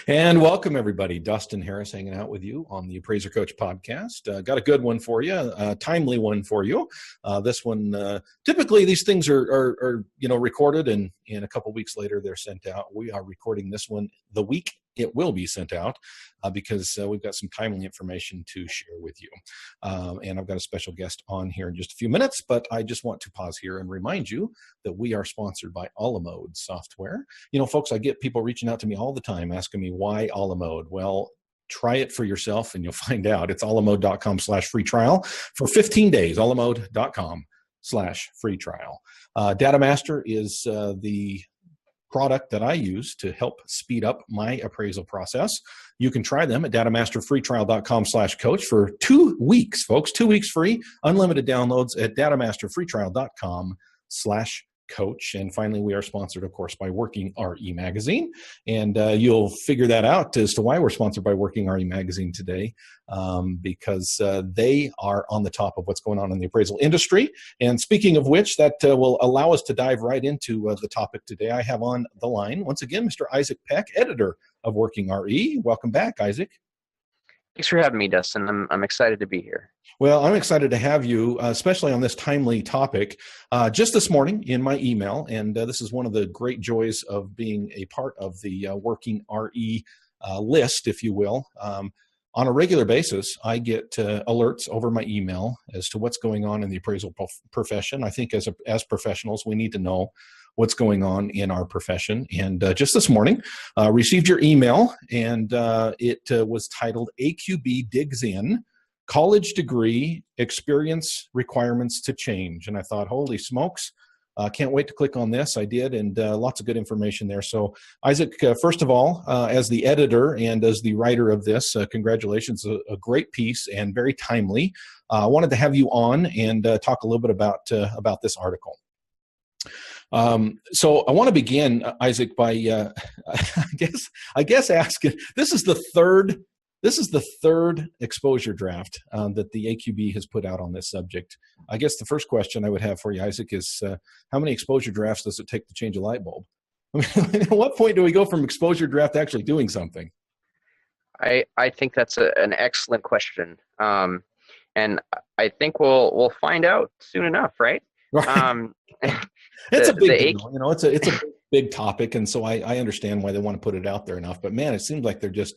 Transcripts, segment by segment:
And welcome, everybody. Dustin Harris hanging out with you on the Appraiser Coach podcast. Got a good one for you, a timely one for you. This one, typically these things are recorded, and a couple weeks later they're sent out. We are recording this one the week it will be sent out because we've got some timely information to share with you. And I've got a special guest on here in just a few minutes, but I just want to pause here and remind you that we are sponsored by Alamode Software. You know, folks, I get people reaching out to me all the time asking me why Alamode. Well, try it for yourself and you'll find out. It's alamode.com/free trial for 15 days, alamode.com/free trial. DataMaster is the product that I use to help speed up my appraisal process. You can try them at datamasterfreetrial.com/coach for 2 weeks, folks. 2 weeks free, unlimited downloads at datamasterfreetrial.com/coach. And finally, we are sponsored, of course, by WorkingRE magazine. And you'll figure that out as to why we're sponsored by WorkingRE magazine today, because they are on the top of what's going on in the appraisal industry. And speaking of which, that will allow us to dive right into the topic today. I have on the line, once again, Mr. Isaac Peck, editor of WorkingRE. Welcome back, Isaac. Thanks for having me, Dustin. I'm excited to be here. Well, I'm excited to have you, especially on this timely topic. Just this morning in my email, and this is one of the great joys of being a part of the WorkingRE list, if you will. On a regular basis, I get alerts over my email as to what's going on in the appraisal profession. I think as professionals, we need to know what's going on in our profession. And just this morning, received your email, and it was titled AQB Digs In, College Degree Experience Requirements to Change. And I thought, holy smokes, can't wait to click on this. I did, and lots of good information there. So Isaac, first of all, as the editor and as the writer of this, congratulations, a great piece and very timely. I wanted to have you on and talk a little bit about this article. So I want to begin, Isaac, by I guess asking. This is the third exposure draft that the AQB has put out on this subject. I guess the first question I would have for you, Isaac, is how many exposure drafts does it take to change a light bulb? I mean, at what point do we go from exposure draft to actually doing something? I think that's an excellent question, and I think we'll find out soon enough, right? Right. It's a big deal. You know, it's a big topic, and so I understand why they want to put it out there enough. But man, it seems like they're just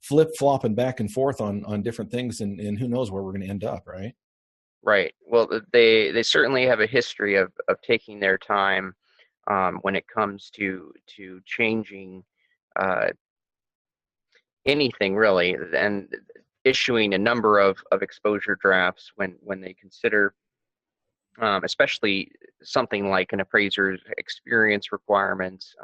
flip-flopping back and forth on different things, and who knows where we're going to end up, right? Right. Well, they certainly have a history of taking their time when it comes to changing anything really, and issuing a number of exposure drafts when they consider especially something like an appraiser's experience requirements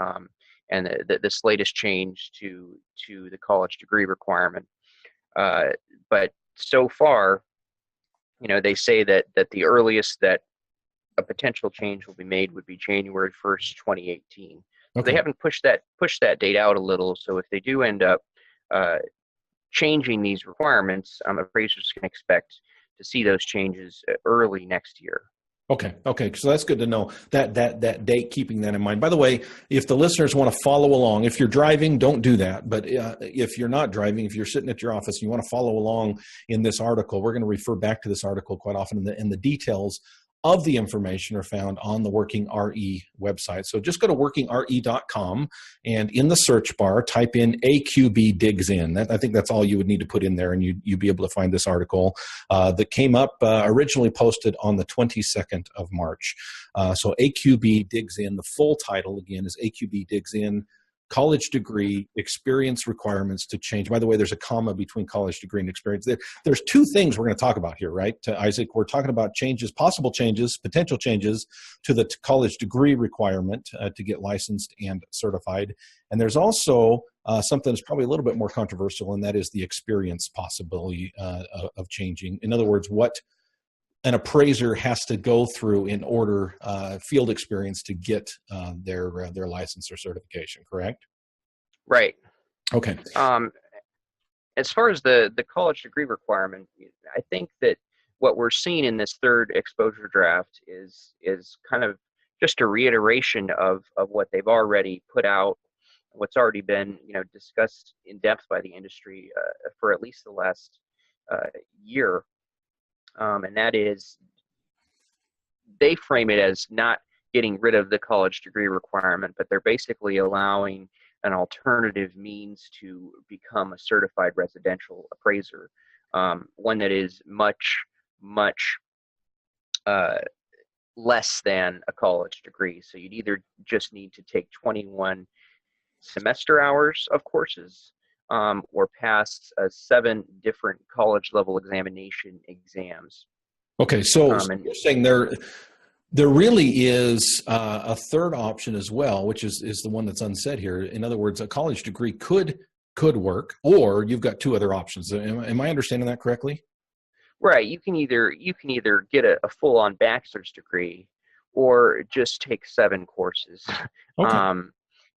and this latest change to the college degree requirement. But so far, you know, they say that the earliest that a potential change will be made would be January 1st, 2018. So Okay. they haven't pushed that date out a little. So if they do end up changing these requirements, appraisers can expect to see those changes early next year. Okay. So that's good to know that date, keeping that in mind. By the way, if the listeners want to follow along, if you're driving, don't do that. But if you're not driving, if you're sitting at your office and you want to follow along in this article, we're going to refer back to this article quite often, and the details of the information are found on the WorkingRE website. So just go to workingre.com and in the search bar, type in AQB Digs In. I think that's all you would need to put in there, and you'd be able to find this article that came up originally posted on the 22nd of March. So AQB Digs In, the full title again is AQB Digs In, College Degree Experience Requirements to Change. By the way, there's a comma between college degree and experience. There's two things we're going to talk about here, right, Isaac? We're talking about changes, possible changes, potential changes to the college degree requirement to get licensed and certified. And there's also something that's probably a little bit more controversial, and that is the experience possibility of changing. In other words, what an appraiser has to go through in order field experience to get their license or certification, correct? Right. Okay. As far as the college degree requirement, I think that what we're seeing in this third exposure draft is kind of just a reiteration of what they've already put out what's already been discussed in depth by the industry for at least the last year, and that is they frame it as not getting rid of the college degree requirement, but they're basically allowing an alternative means to become a certified residential appraiser, one that is much less than a college degree. So you'd either just need to take 21 semester hours of courses, or pass 7 different college level examination exams. Okay, so you're saying there really is a third option as well, which is the one that's unsaid here. In other words, a college degree could work, or you've got 2 other options. Am I understanding that correctly? Right. You can either get a full-on bachelor's degree, or just take 7 courses. Okay.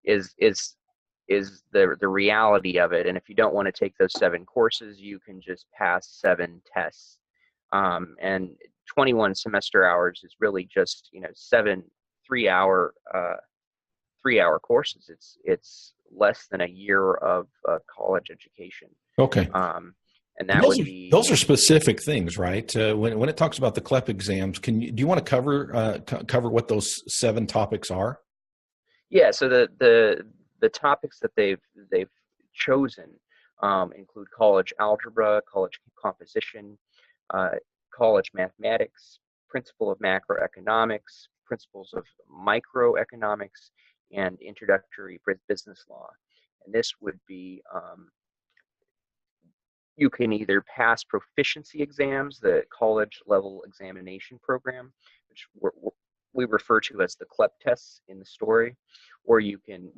Is the reality of it. And if you don't want to take those 7 courses, you can just pass 7 tests. And 21 semester hours is really just 7 3-hour courses. It's less than a year of college education. Okay. And that those are specific things, right? When it talks about the CLEP exams, do you want to cover what those 7 topics are? Yeah. So the topics that they've chosen include college algebra, college composition, college mathematics, principle of macroeconomics, principles of microeconomics, and introductory business law. And this would be, you can either pass proficiency exams, the college level examination program, which we refer to as the CLEP tests in the story, or you can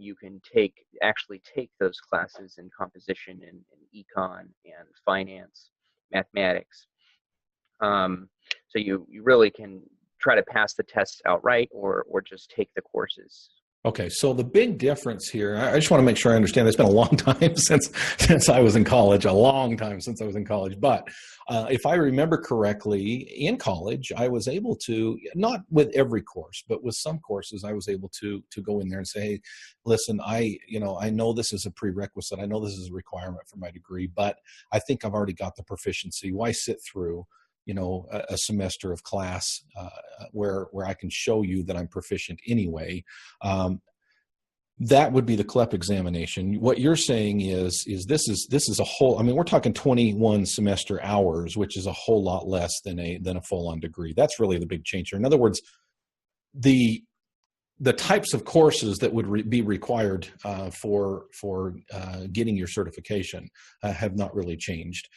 actually take those classes in composition and econ and finance, mathematics. So you really can try to pass the tests outright, or just take the courses. Okay, so the big difference here, I just want to make sure I understand. It's been a long time since I was in college, But if I remember correctly, in college, I was able to, not with every course, but with some courses, I was able to go in there and say, hey, listen, I know this is a prerequisite. I know this is a requirement for my degree, but I think I've already got the proficiency. Why sit through a semester of class where I can show you that I'm proficient anyway? That would be the CLEP examination. What you're saying is this is a whole, we're talking 21 semester hours, which is a whole lot less than a full-on degree. That's really the big change here. In other words, the types of courses that would be required for getting your certification have not really changed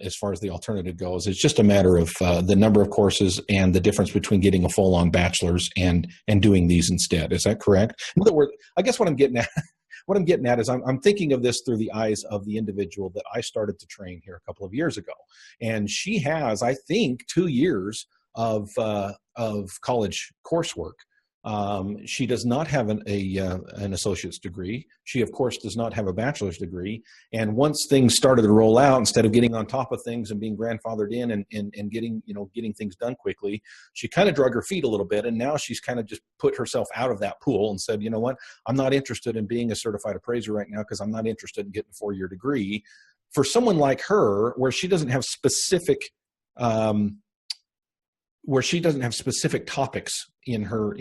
as far as the alternative goes. It's just a matter of the number of courses and the difference between getting a full-on bachelor's and doing these instead. Is that correct? In other words, I guess what I'm getting at is I'm thinking of this through the eyes of the individual that I started to train here a couple of years ago, and she has, I think, 2 years of college coursework. She does not have an associate's degree. She, of course, does not have a bachelor's degree. And once things started to roll out, instead of getting on top of things and being grandfathered in and getting things done quickly, she kind of drug her feet a little bit. And now she's kind of just put herself out of that pool and said, you know what, I'm not interested in being a certified appraiser right now because I'm not interested in getting a 4-year degree. For someone like her, where she doesn't have specific topics in her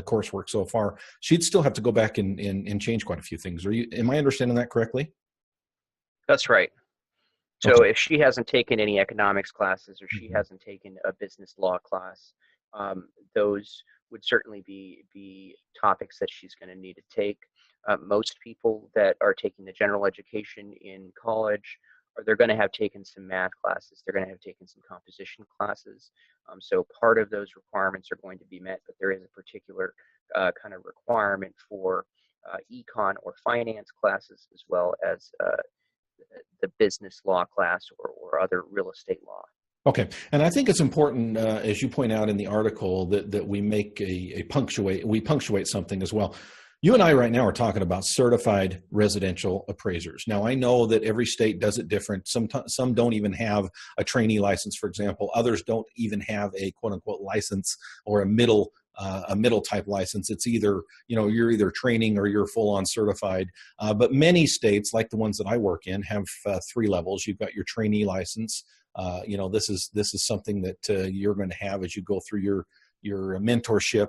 coursework so far, she'd still have to go back and change quite a few things. Am I understanding that correctly? That's right. So okay. If she hasn't taken any economics classes, or she hasn't taken a business law class, those would certainly be topics that she's going to need to take. Most people that are taking the general education in college, they're going to have taken some math classes. They're going to have taken some composition classes. So part of those requirements are going to be met, but there is a particular kind of requirement for econ or finance classes, as well as the business law class or other real estate law. Okay, and I think it's important, as you point out in the article, that we make we punctuate something as well. You and I right now are talking about certified residential appraisers. Now, I know that every state does it different. Some don't even have a trainee license, for example. Others don't even have a quote-unquote license or a middle a middle type license. It's either, you're either training or you're full on certified. But many states, like the ones that I work in, have 3 levels. You've got your trainee license. This is something that you're going to have as you go through your mentorship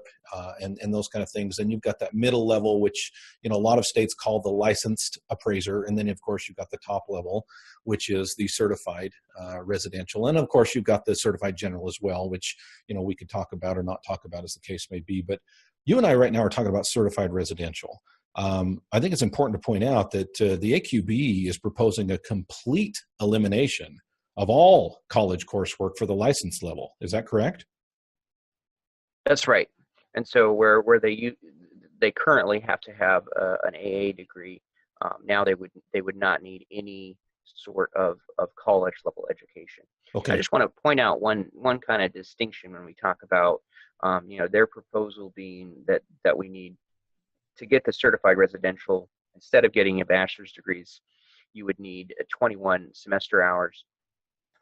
and those kind of things. And you've got that middle level, which, a lot of states call the licensed appraiser. And then, of course, you've got the top level, which is the certified residential. And, of course, you've got the certified general as well, which, we could talk about or not talk about as the case may be. But you and I right now are talking about certified residential. I think it's important to point out that the AQB is proposing a complete elimination of all college coursework for the license level. Is that correct? That's right. And so where they currently have to have an AA degree, now they would not need any sort of college level education. Okay. I just want to point out one kind of distinction when we talk about their proposal being that we need to get the certified residential, instead of getting a bachelor's degrees, you would need 21 semester hours.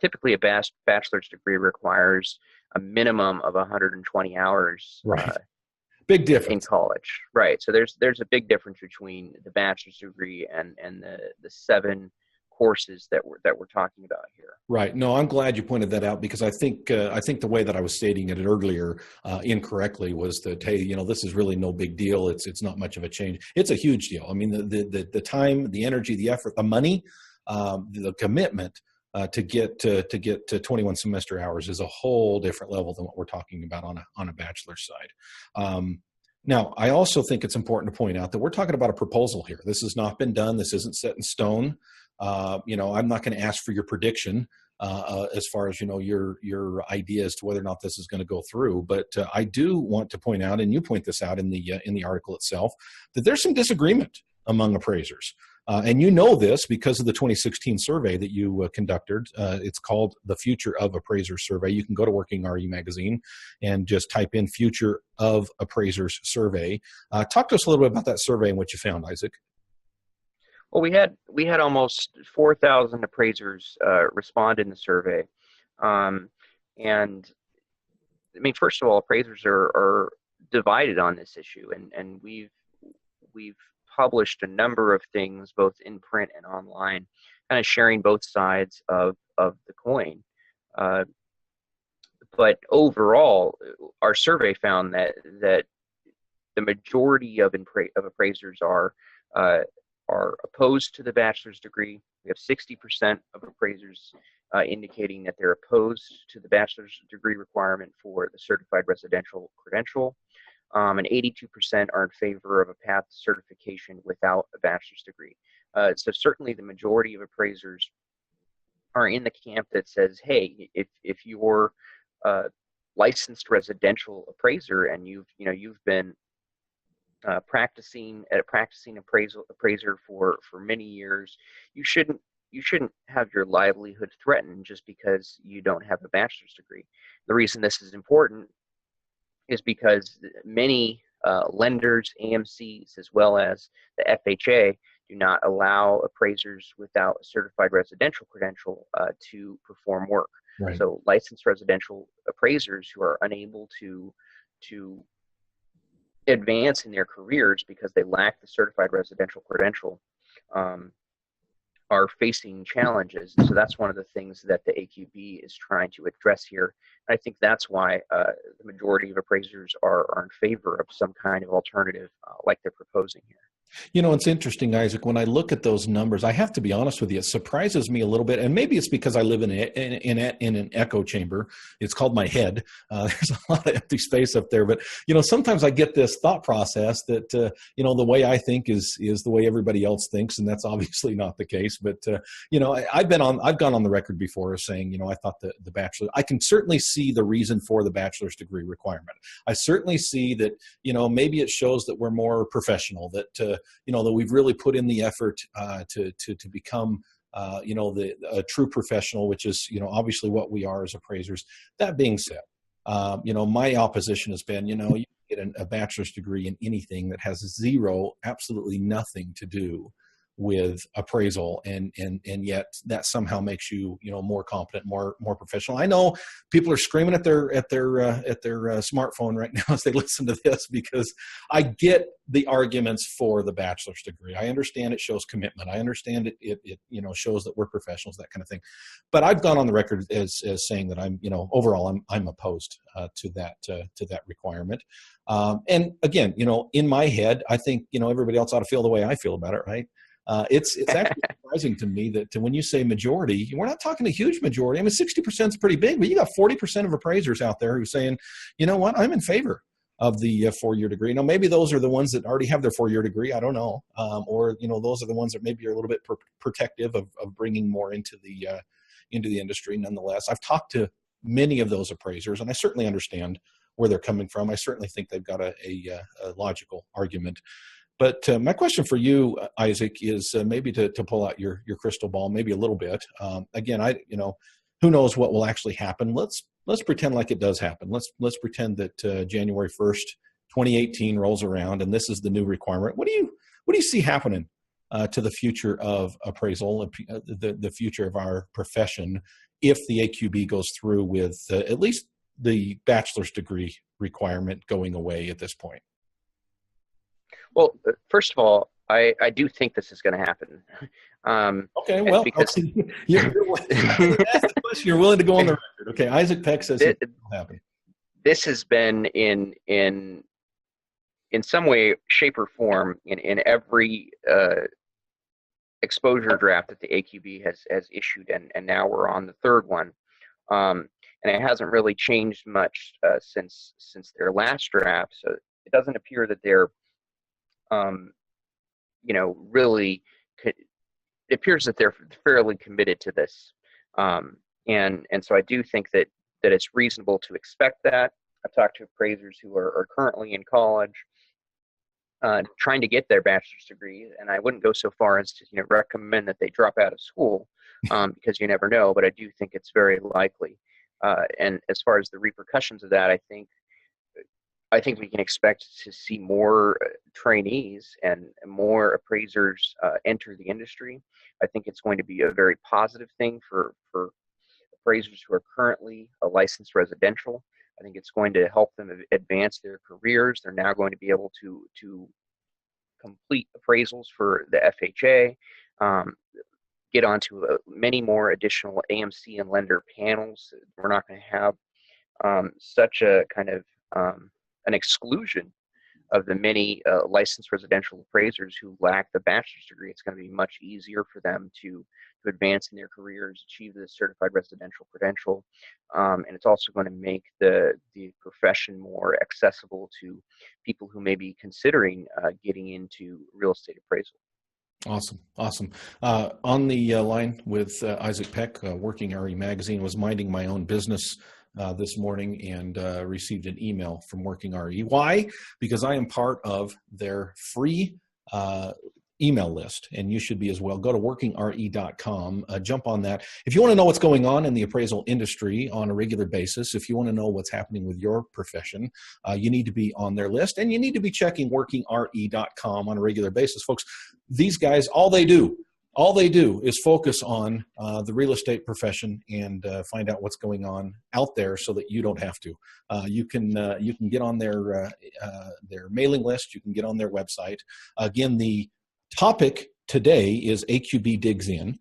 Typically, a bachelor's degree requires a minimum of 120 hours. Right. Big difference in college. Right. So there's a big difference between the bachelor's degree and the 7 courses that we're talking about here. Right. No, I'm glad you pointed that out, because I think the way that I was stating it earlier incorrectly was that, hey, this is really no big deal. It's not much of a change. It's a huge deal. I mean, the time, the energy, the effort, the money, the commitment to get to 21 semester hours is a whole different level than what we're talking about on a bachelor's side. Now, I also think it's important to point out that we're talking about a proposal here. This has not been done. This isn't set in stone. I'm not going to ask for your prediction as far as, your idea as to whether or not this is going to go through. But I do want to point out, and you point this out in the article itself, that there's some disagreement among appraisers. And this because of the 2016 survey that you conducted. It's called the Future of Appraisers Survey. You can go to WorkingRE magazine and just type in Future of Appraisers Survey. Talk to us a little bit about that survey and what you found, Isaac. Well, we had almost 4,000 appraisers respond in the survey. And I mean, first of all, appraisers are divided on this issue, and we've published a number of things, both in print and online, kind of sharing both sides of the coin. But overall, our survey found that the majority of appraisers are opposed to the bachelor's degree. We have 60% of appraisers indicating that they're opposed to the bachelor's degree requirement for the certified residential credential. And 82% are in favor of a path to certification without a bachelor's degree. So certainly the majority of appraisers are in the camp that says, hey, if you're a licensed residential appraiser and you've been practicing appraiser for many years, you shouldn't have your livelihood threatened just because you don't have a bachelor's degree. The reason this is important is because many lenders, AMCs, as well as the FHA do not allow appraisers without a certified residential credential to perform work. Right. So licensed residential appraisers who are unable to advance in their careers because they lack the certified residential credential are facing challenges. And so that's one of the things that the AQB is trying to address here. And I think that's why the majority of appraisers are in favor of some kind of alternative like they're proposing here. It's interesting, Isaac, when I look at those numbers, I have to be honest with you, it surprises me a little bit. And maybe it's because I live in an echo chamber. It's called my head. There's a lot of empty space up there. But, sometimes I get this thought process that, the way I think is the way everybody else thinks. And that's obviously not the case. But, I've gone on the record before as saying, I thought the bachelor, I can certainly see the reason for the bachelor's degree requirement. I certainly see that, maybe it shows that we're more professional, that we've really put in the effort to become, a true professional, which is, obviously what we are as appraisers. That being said, my opposition has been, you get a bachelor's degree in anything that has absolutely nothing to do with appraisal, and yet that somehow makes you, more competent, more professional. I know people are screaming at their smartphone right now as they listen to this, because I get the arguments for the bachelor's degree. I understand it shows commitment. I understand it shows that we're professionals, that kind of thing. But I've gone on the record as saying that I'm, overall I'm opposed to that requirement. And again, in my head, I think, everybody else ought to feel the way I feel about it, right? It's actually surprising to me that when you say majority, we're not talking a huge majority. I mean, 60% is pretty big, but you got 40% of appraisers out there who are saying, you know what, I'm in favor of the 4-year degree. Now, maybe those are the ones that already have their 4-year degree. I don't know. Or, those are the ones that maybe are a little bit protective of bringing more into the industry. Nonetheless, I've talked to many of those appraisers, and I certainly understand where they're coming from. I certainly think they've got a logical argument. But my question for you, Isaac, is maybe to pull out your crystal ball, maybe a little bit. Again, who knows what will actually happen? Let's pretend like it does happen. Let's pretend that January 1st, 2018 rolls around, and this is the new requirement. What do you see happening to the future of appraisal, the future of our profession, if the AQB goes through with at least the bachelor's degree requirement going away at this point? Well, first of all, I do think this is going to happen. Okay, well, because you're ask the question, you're willing to go on the record. Okay, Isaac Peck says it will happen. This has been in some way, shape, or form in every exposure draft that the AQB has issued, and now we're on the third one. And it hasn't really changed much since their last draft. So it doesn't appear that they're really, it appears that they're fairly committed to this. And so I do think that it's reasonable to expect that. I've talked to appraisers who are currently in college, trying to get their bachelor's degree, and I wouldn't go so far as to recommend that they drop out of school, because you never know, but I do think it's very likely. And as far as the repercussions of that, I think we can expect to see more trainees and more appraisers enter the industry. I think it's going to be a very positive thing for appraisers who are currently a licensed residential. I think it's going to help them advance their careers. They're now going to be able to complete appraisals for the FHA, get onto many more additional AMC and lender panels. We're not going to have such a kind of an exclusion of the many licensed residential appraisers who lack the bachelor's degree. It's going to be much easier for them to advance in their careers, achieve the certified residential credential, and it's also going to make the profession more accessible to people who may be considering getting into real estate appraisal. Awesome. On the line with Isaac Peck, WorkingRE magazine, was minding my own business this morning and received an email from WorkingRE. Why? Because I am part of their free email list, and you should be as well. Go to WorkingRE.com, jump on that. If you want to know what's going on in the appraisal industry on a regular basis, if you want to know what's happening with your profession, you need to be on their list, and you need to be checking WorkingRE.com on a regular basis. Folks, these guys, all they do is focus on the real estate profession and find out what's going on out there so that you don't have to. You can get on their mailing list. You can get on their website. Again, the topic today is AQB Digs In,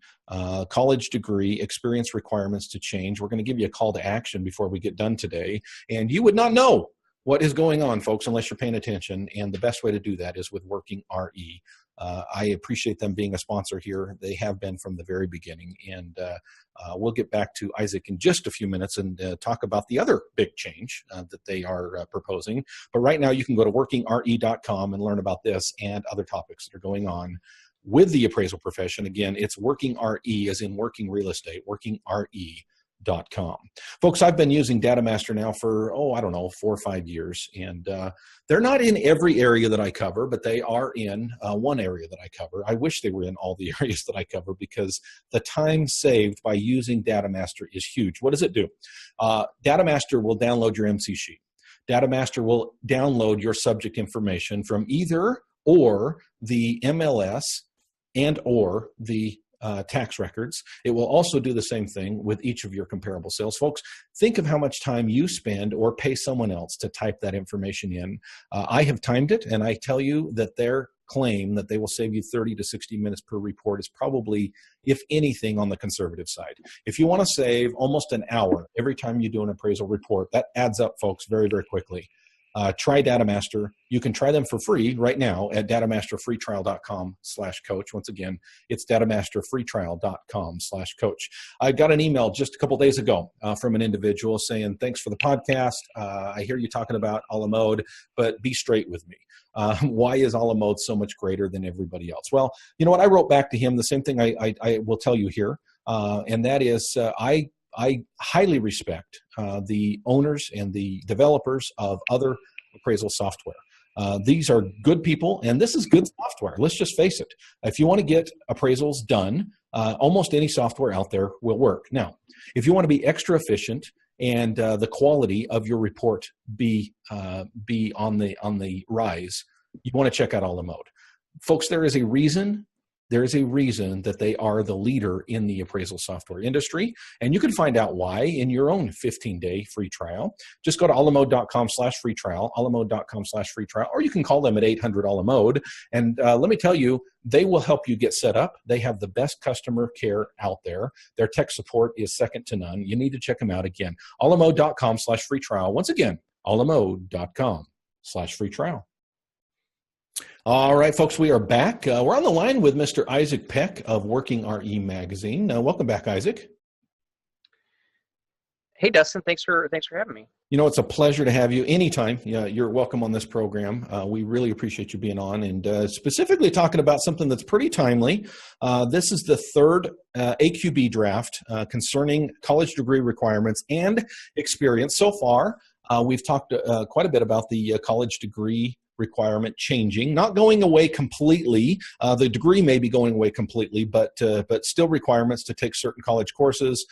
college degree, experience requirements to change. We're going to give you a call to action before we get done today. And you would not know what is going on, folks, unless you're paying attention. And the best way to do that is with WorkingRE. I appreciate them being a sponsor here. They have been from the very beginning. And we'll get back to Isaac in just a few minutes and talk about the other big change that they are proposing. But right now, you can go to WorkingRE.com and learn about this and other topics that are going on with the appraisal profession. Again, it's WorkingRE, as in working real estate, WorkingRE.com. Folks, I've been using DataMaster now for, 4 or 5 years, and they're not in every area that I cover, but they are in one area that I cover. I wish they were in all the areas that I cover, because the time saved by using DataMaster is huge. What does it do? DataMaster will download your MC sheet. DataMaster will download your subject information from either or the MLS and or the tax records. It will also do the same thing with each of your comparable sales. Folks, think of how much time you spend or pay someone else to type that information in. I have timed it, and I tell you that their claim that they will save you 30 to 60 minutes per report is probably, if anything, on the conservative side. If you want to save almost an hour every time you do an appraisal report, that adds up, folks, very, very quickly. Try DataMaster. You can try them for free right now at datamasterfreetrial.com/coach. Once again, it's datamasterfreetrial.com/coach. I got an email just a couple days ago from an individual saying, thanks for the podcast. I hear you talking about a la mode, but be straight with me. Why is a la mode so much greater than everybody else? Well, you know what? I wrote back to him the same thing I will tell you here, and that is I highly respect the owners and the developers of other appraisal software. These are good people, and this is good software. Let's just face it. If you want to get appraisals done, almost any software out there will work. Now, if you want to be extra efficient and the quality of your report be on the rise, you want to check out a la mode. Folks, there is a reason that they are the leader in the appraisal software industry, and you can find out why in your own 15-day free trial. Just go to alamode.com/free trial, alamode.com/free trial, or you can call them at 800-ALA-MODE, and let me tell you, they will help you get set up. They have the best customer care out there. Their tech support is second to none. You need to check them out again. alamode.com/free trial. Once again, alamode.com/free trial. All right, folks, we are back. We're on the line with Mr. Isaac Peck of WorkingRE magazine. Welcome back, Isaac. Hey, Dustin. Thanks for having me. You know, it's a pleasure to have you anytime. You're welcome on this program. We really appreciate you being on, and specifically talking about something that's pretty timely. This is the third AQB draft concerning college degree requirements and experience. So far, we've talked quite a bit about the college degree requirement changing, not going away completely. The degree may be going away completely, but still requirements to take certain college courses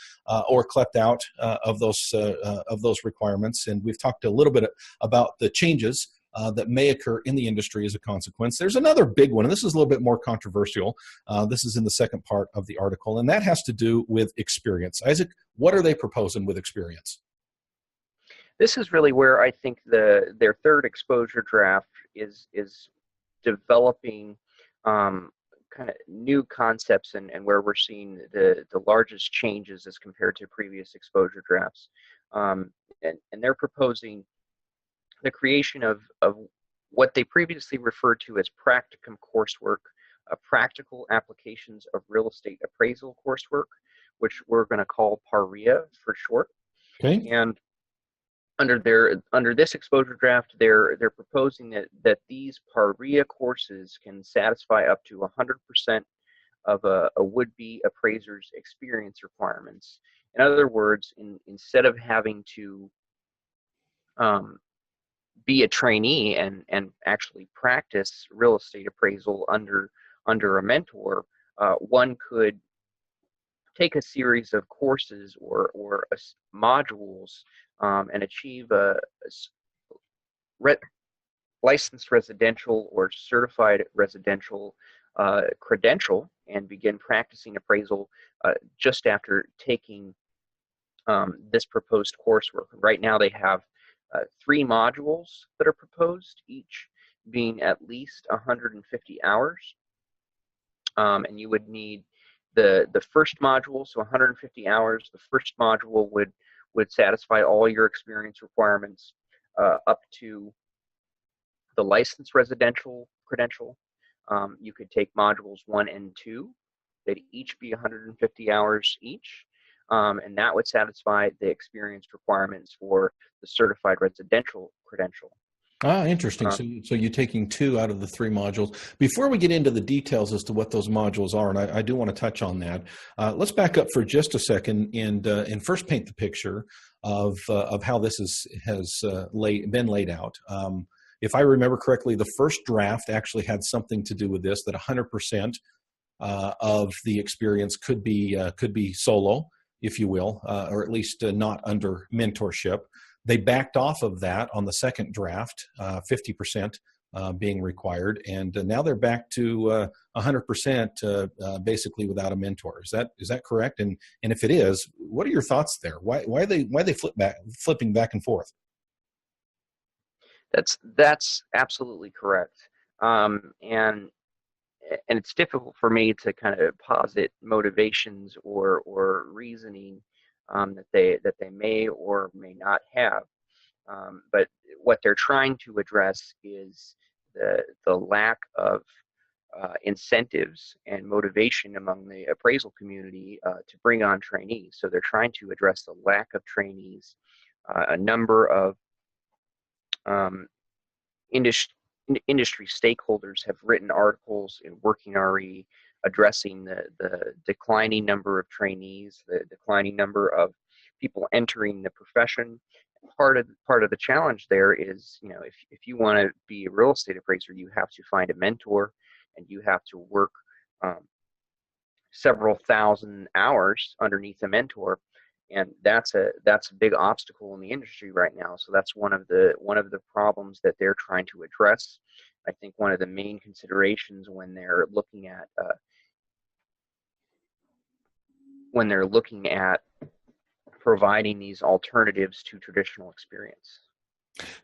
or clept out of those requirements. And we've talked a little bit about the changes that may occur in the industry as a consequence. There's another big one, and this is a little bit more controversial. This is in the second part of the article, and that has to do with experience. Isaac, what are they proposing with experience? This is really where I think their third exposure draft is developing kind of new concepts and where we're seeing the largest changes as compared to previous exposure drafts. And they're proposing the creation of what they previously referred to as practicum coursework, practical applications of real estate appraisal coursework, which we're going to call PREA for short. Okay. And under this exposure draft, they're proposing that these PREA courses can satisfy up to 100% of a would-be appraiser's experience requirements. In other words, instead of having to be a trainee and actually practice real estate appraisal under a mentor, one could take a series of courses or modules and achieve a licensed residential or certified residential credential and begin practicing appraisal just after taking this proposed coursework. Right now they have 3 modules that are proposed, each being at least 150 hours. And you would need the first module, so 150 hours. The first module would satisfy all your experience requirements up to the licensed residential credential. You could take modules 1 and 2. They'd each be 150 hours each, and that would satisfy the experience requirements for the certified residential credential. Interesting. So you're taking 2 out of the 3 modules. Before we get into the details as to what those modules are, and I do want to touch on that, let's back up for just a second and first paint the picture of how this has been laid out. If I remember correctly, the first draft actually had something to do with this, that 100% of the experience could be solo, if you will, or at least not under mentorship. They backed off of that on the second draft, 50% being required, and now they're back to 100% basically without a mentor. Is that correct? And if it is, what are your thoughts there? Why are they flipping back and forth? That's absolutely correct. And it's difficult for me to kind of posit motivations or reasoning that they may or may not have. But what they're trying to address is the lack of incentives and motivation among the appraisal community to bring on trainees. So they're trying to address the lack of trainees. A number of um, industry stakeholders have written articles in WorkingRE addressing the declining number of trainees, the declining number of people entering the profession. Part of the challenge there is, if you want to be a real estate appraiser, you have to find a mentor, and you have to work several thousand hours underneath a mentor, and that's a big obstacle in the industry right now. So that's one of the problems that they're trying to address. I think one of the main considerations when they're looking at providing these alternatives to traditional experience.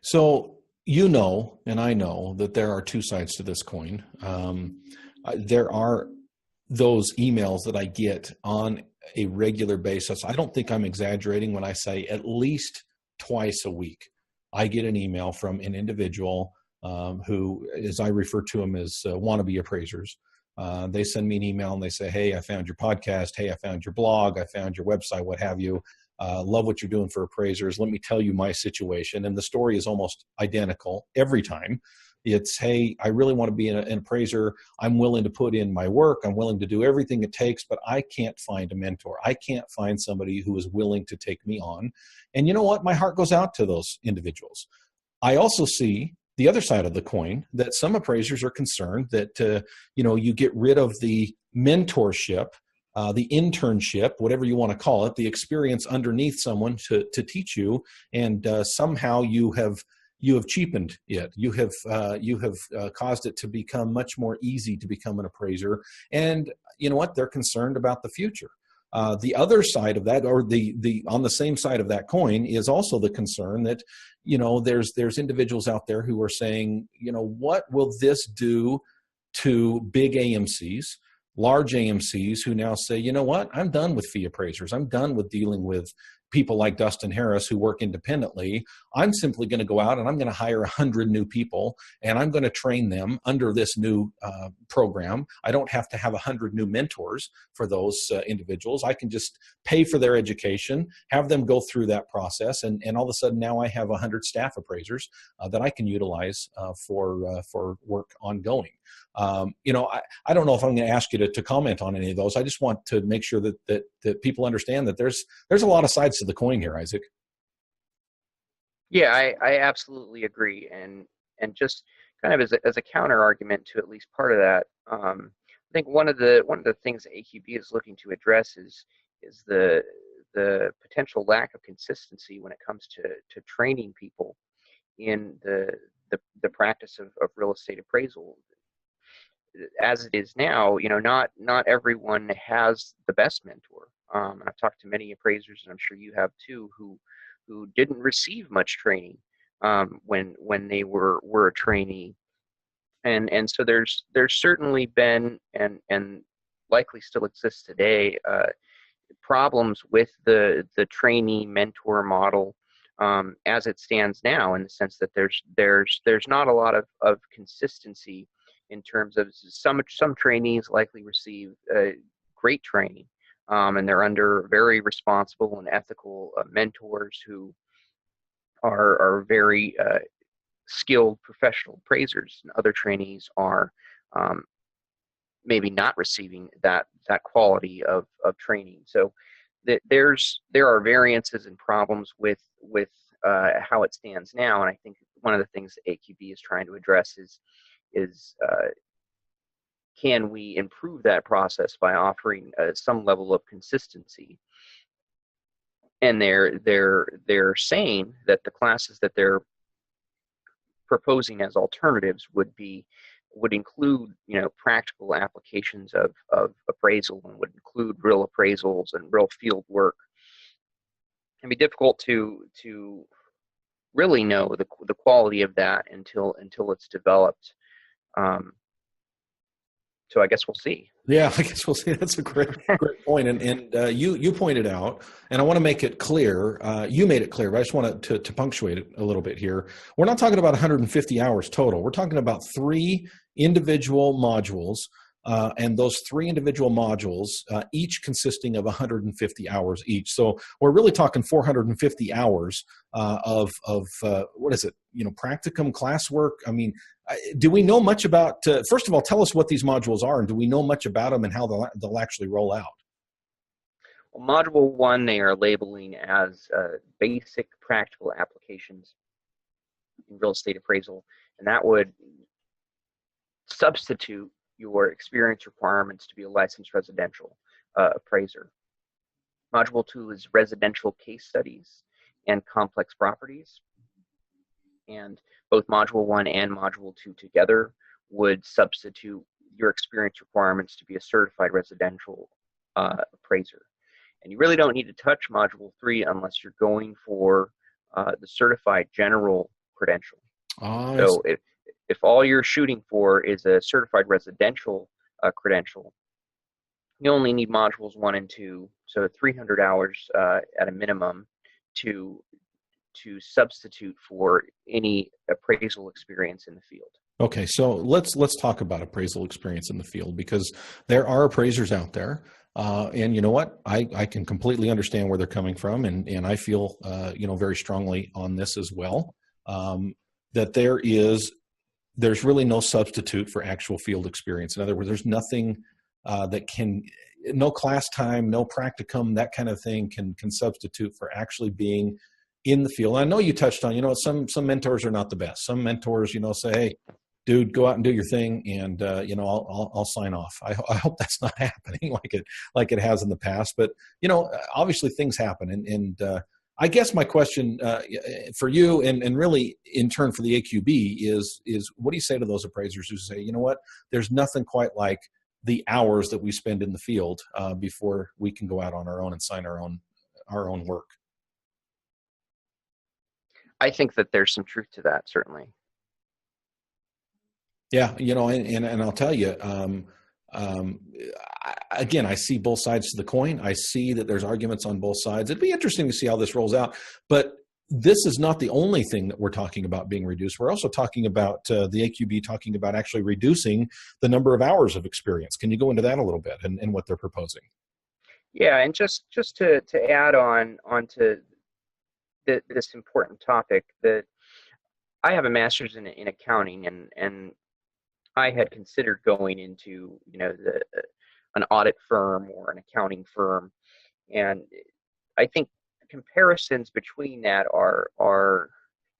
So and I know that there are two sides to this coin. There are those emails that I get on a regular basis. I don't think I'm exaggerating when I say at least twice a week, I get an email from an individual who, as I refer to them as wannabe appraisers. They send me an email and they say, hey, I found your podcast. Hey, I found your blog. I found your website, what have you. Love what you're doing for appraisers. Let me tell you my situation. And the story is almost identical every time. It's, hey, I really want to be an appraiser. I'm willing to put in my work. I'm willing to do everything it takes, but I can't find a mentor. I can't find somebody who is willing to take me on. And you know what? My heart goes out to those individuals. I also see the other side of the coin, that some appraisers are concerned that, you get rid of the mentorship, the internship, whatever you want to call it, the experience underneath someone to teach you, and somehow you have cheapened it. You have caused it to become much more easy to become an appraiser. And you know what? They're concerned about the future. The other side of that, or the on the same side of that coin, is also the concern that, there's individuals out there who are saying, what will this do to big AMCs, large AMCs, who now say, you know what, I'm done with fee appraisers. I'm done with dealing with people like Dustin Harris who work independently. I'm simply going to go out and I'm going to hire 100 new people, and I'm going to train them under this new program. I don't have to have 100 new mentors for those individuals. I can just pay for their education, have them go through that process, and all of a sudden now I have 100 staff appraisers that I can utilize for work ongoing. I don't know if I'm going to ask you to comment on any of those. I just want to make sure that people understand that there's a lot of sides to the coin here, Isaac. Yeah, I absolutely agree, and just kind of as a counter argument to at least part of that, I think one of the things that AQB is looking to address is the potential lack of consistency when it comes to training people in the practice of real estate appraisal. As it is now, not everyone has the best mentor. And I've talked to many appraisers, and I'm sure you have too, who didn't receive much training when they were a trainee, and so there's certainly been and likely still exists today problems with the trainee mentor model as it stands now, in the sense that there's not a lot of consistency in terms of some trainees likely receive great training, and they're under very responsible and ethical mentors who are very skilled professional appraisers, and other trainees are maybe not receiving that quality of training. So there are variances and problems with how it stands now, and I think one of the things that AQB is trying to address is can we improve that process by offering some level of consistency? And they're saying that the classes that they're proposing as alternatives would include, practical applications of appraisal, and would include real appraisals and real field work. It can be difficult to really know the quality of that until it's developed. So I guess we'll see. Yeah, I guess we'll see. That's a great point. And you pointed out, and I want to make it clear, you made it clear, but I just want to punctuate it a little bit here. We're not talking about 150 hours total. We're talking about 3 individual modules, and those 3 individual modules, each consisting of 150 hours each. So we're really talking 450 hours of what is it? Practicum classwork. I mean, do we know much about, first of all, tell us what these modules are, and do we know much about them and how they'll actually roll out? Well, Module 1, they are labeling as basic practical applications in real estate appraisal, and that would substitute your experience requirements to be a licensed residential appraiser. Module 2 is residential case studies and complex properties. And both Module 1 and Module 2 together would substitute your experience requirements to be a certified residential appraiser. And you really don't need to touch Module 3 unless you're going for the certified general credential. So if all you're shooting for is a certified residential credential, you only need modules 1 and 2, so 300 hours at a minimum to substitute for any appraisal experience in the field. Okay, so let's talk about appraisal experience in the field, because there are appraisers out there, and you know what? I can completely understand where they're coming from, and I feel very strongly on this as well, that there's really no substitute for actual field experience. In other words, there's nothing no class time, no practicum, that kind of thing can substitute for actually being in the field. I know you touched on, some mentors are not the best. Some mentors, say, hey, dude, go out and do your thing, and I'll sign off. I hope that's not happening like it has in the past. But obviously things happen, and I guess my question for you, and really in turn for the AQB, is what do you say to those appraisers who say, you know what, there's nothing quite like the hours that we spend in the field before we can go out on our own and sign our own work? I think that there's some truth to that, certainly. Yeah, and I'll tell you, again, I see both sides to the coin. I see that there's arguments on both sides. It'd be interesting to see how this rolls out. But this is not the only thing that we're talking about being reduced. We're also talking about the AQB talking about actually reducing the number of hours of experience. Can you go into that a little bit and what they're proposing? Yeah, and just to add on to this important topic, that I have a master's in accounting, and I had considered going into an audit firm or an accounting firm, and I think comparisons between that are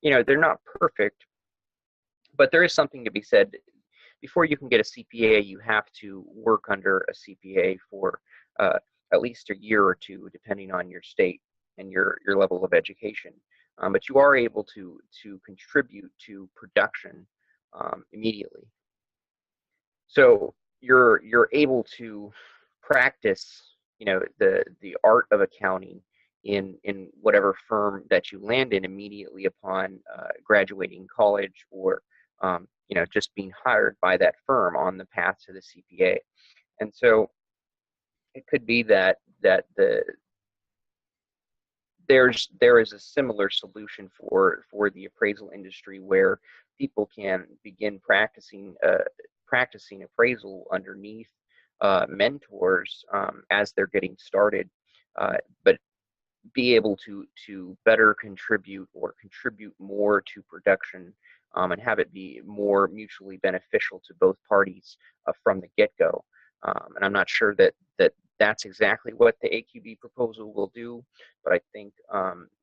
they're not perfect, but there is something to be said. Before you can get a CPA, you have to work under a CPA for at least a year or two, depending on your state and your level of education. But you are able to contribute to production immediately. So you're able to practice, the art of accounting in whatever firm that you land in immediately upon graduating college, or just being hired by that firm on the path to the CPA. And so it could be that there is a similar solution for the appraisal industry, where people can begin practicing appraisal underneath mentors as they're getting started, but be able to better contribute more to production, and have it be more mutually beneficial to both parties from the get-go. And I'm not sure that's exactly what the AQB proposal will do, but I think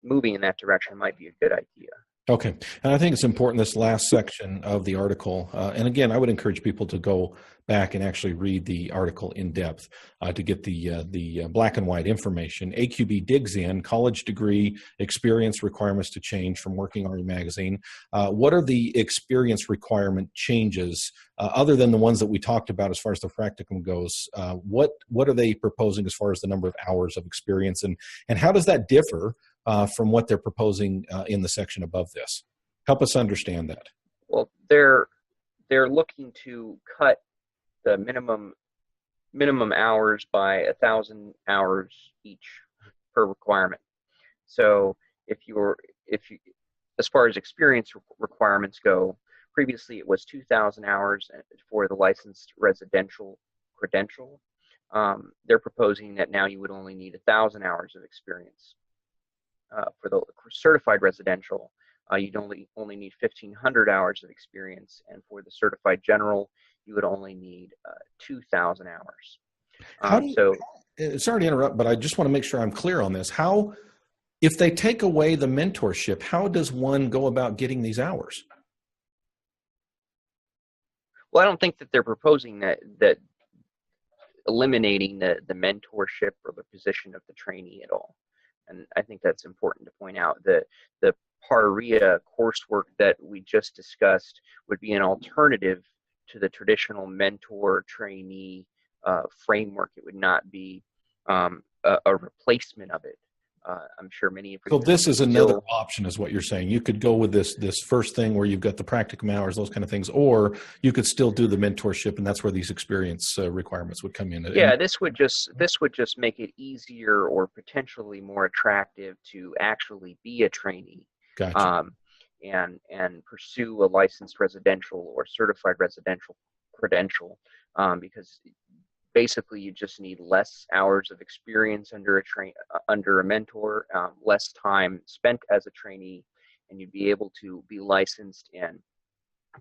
moving in that direction might be a good idea. Okay. And I think it's important, this last section of the article. And again, I would encourage people to go back and actually read the article in depth to get the black and white information. AQB digs in college degree experience requirements to change from WorkingRE magazine. What are the experience requirement changes other than the ones that we talked about as far as the practicum goes? What are they proposing as far as the number of hours of experience, and how does that differ from what they're proposing in the section above this? Help us understand that. Well, they're looking to cut the minimum hours by 1,000 hours each per requirement. So if you, as far as experience requirements go, previously it was 2,000 hours for the licensed residential credential. They're proposing that now you would only need 1,000 hours of experience. For the certified residential, you'd only need 1,500 hours of experience, and for the certified general, you would only need 2,000 hours. Sorry to interrupt, but I just want to make sure I'm clear on this. How, if they take away the mentorship, how does one go about getting these hours? Well, I don't think that they're proposing that eliminating the mentorship or the position of the trainee at all. And I think that's important to point out. The PARIA coursework that we just discussed would be an alternative to the traditional mentor-trainee framework. It would not be a replacement of it. I'm sure many of you. So this is another option, is what you're saying. You could go with this first thing where you've got the practicum hours, those kind of things, or you could still do the mentorship, and that's where these experience requirements would come in. Yeah, this would just make it easier or potentially more attractive to actually be a trainee. Gotcha. And pursue a licensed residential or certified residential credential, because basically you just need less hours of experience under a mentor, less time spent as a trainee, and you'd be able to be licensed and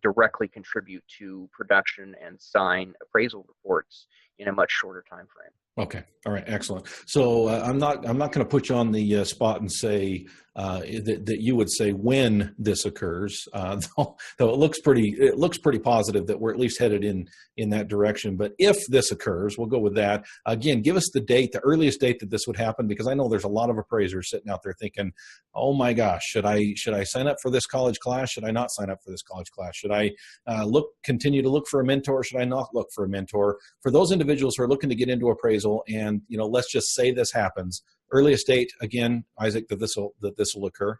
directly contribute to production and sign appraisal reports in a much shorter time frame. Okay. All right. Excellent. So I'm not going to put you on the spot and say that you would say when this occurs, though it looks pretty positive that we're at least headed in that direction. But if this occurs, we'll go with that. Again, give us the date, the earliest date that this would happen, because I know there's a lot of appraisers sitting out there thinking, oh my gosh, should I sign up for this college class? Should I not sign up for this college class? Should I continue to look for a mentor? Should I not look for a mentor? For those individuals who are looking to get into appraisal, and let's just say this happens, earliest date again, Isaac, that this will occur.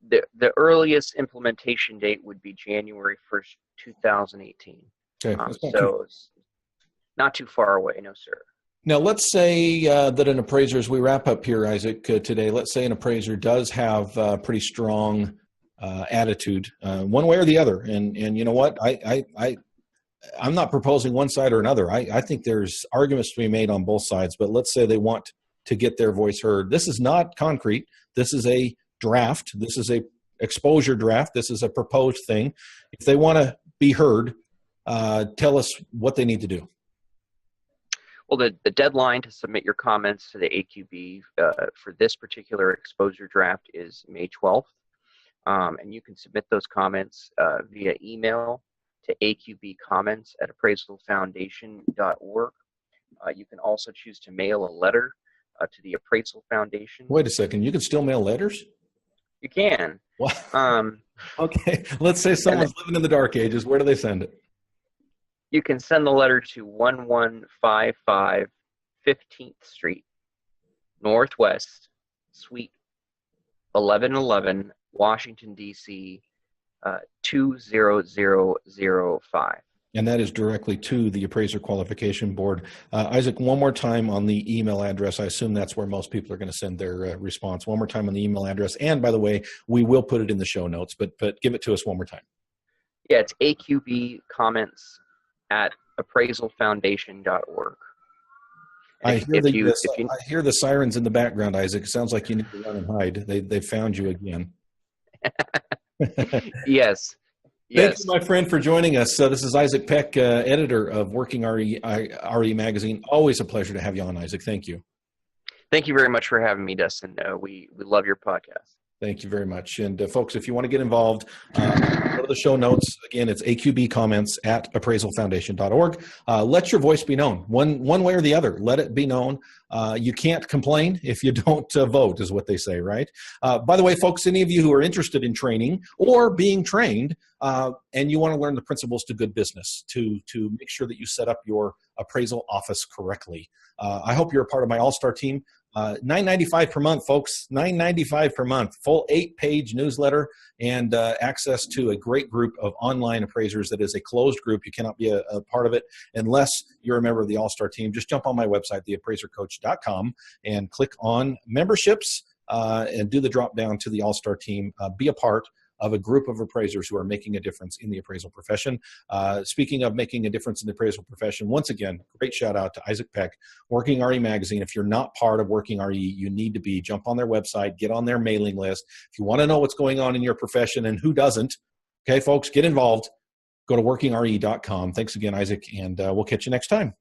The earliest implementation date would be January 1st, 2018. Okay, so it's not too far away, no sir. Now let's say that an appraiser, as we wrap up here, Isaac, today, let's say an appraiser does have a pretty strong attitude, one way or the other, and you know what, I'm not proposing one side or another. I think there's arguments to be made on both sides, but let's say they want to get their voice heard. This is not concrete. This is a draft. This is a exposure draft. This is a proposed thing. If they want to be heard, tell us what they need to do. Well, the deadline to submit your comments to the AQB for this particular exposure draft is May 12th. And you can submit those comments via email to aqbcomments@appraisalfoundation.org. You can also choose to mail a letter to the Appraisal Foundation. Wait a second. You can still mail letters? You can. Wow. Okay. Let's say someone's living in the dark ages. Where do they send it? You can send the letter to 1155 15th Street, Northwest, Suite 1111, Washington, D.C., 20005. And that is directly to the Appraiser Qualification Board. Isaac, one more time on the email address. I assume that's where most people are going to send their response. One more time on the email address. And by the way, we will put it in the show notes, but give it to us one more time. Yeah, it's aqbcomments@appraisalfoundation.org. I hear the sirens in the background, Isaac. It sounds like you need to run and hide. They found you again. Yes. Thank you, my friend, for joining us. This is Isaac Peck, editor of WorkingRE magazine. Always a pleasure to have you on, Isaac. Thank you. Thank you very much for having me, Dustin. We love your podcast. Thank you very much. And folks, if you want to get involved, go to the show notes. Again, it's aqbcomments@appraisalfoundation.org. Let your voice be known, one way or the other. Let it be known. You can't complain if you don't vote, is what they say, right? By the way, folks, any of you who are interested in training or being trained, and you want to learn the principles to good business, to make sure that you set up your appraisal office correctly, I hope you're a part of my all-star team. $9.95 per month, folks. $9.95 per month. Full 8-page newsletter and access to a great group of online appraisers. That is a closed group. You cannot be a part of it unless you're a member of the All-Star team. Just jump on my website, theappraisercoach.com, and click on memberships and do the drop down to the All-Star team. Be a part of a group of appraisers who are making a difference in the appraisal profession. Speaking of making a difference in the appraisal profession, once again, great shout out to Isaac Peck, WorkingRE magazine. If you're not part of WorkingRE, you need to be. Jump on their website, get on their mailing list. If you want to know what's going on in your profession, and who doesn't, okay, folks, get involved. Go to workingre.com. Thanks again, Isaac, and we'll catch you next time.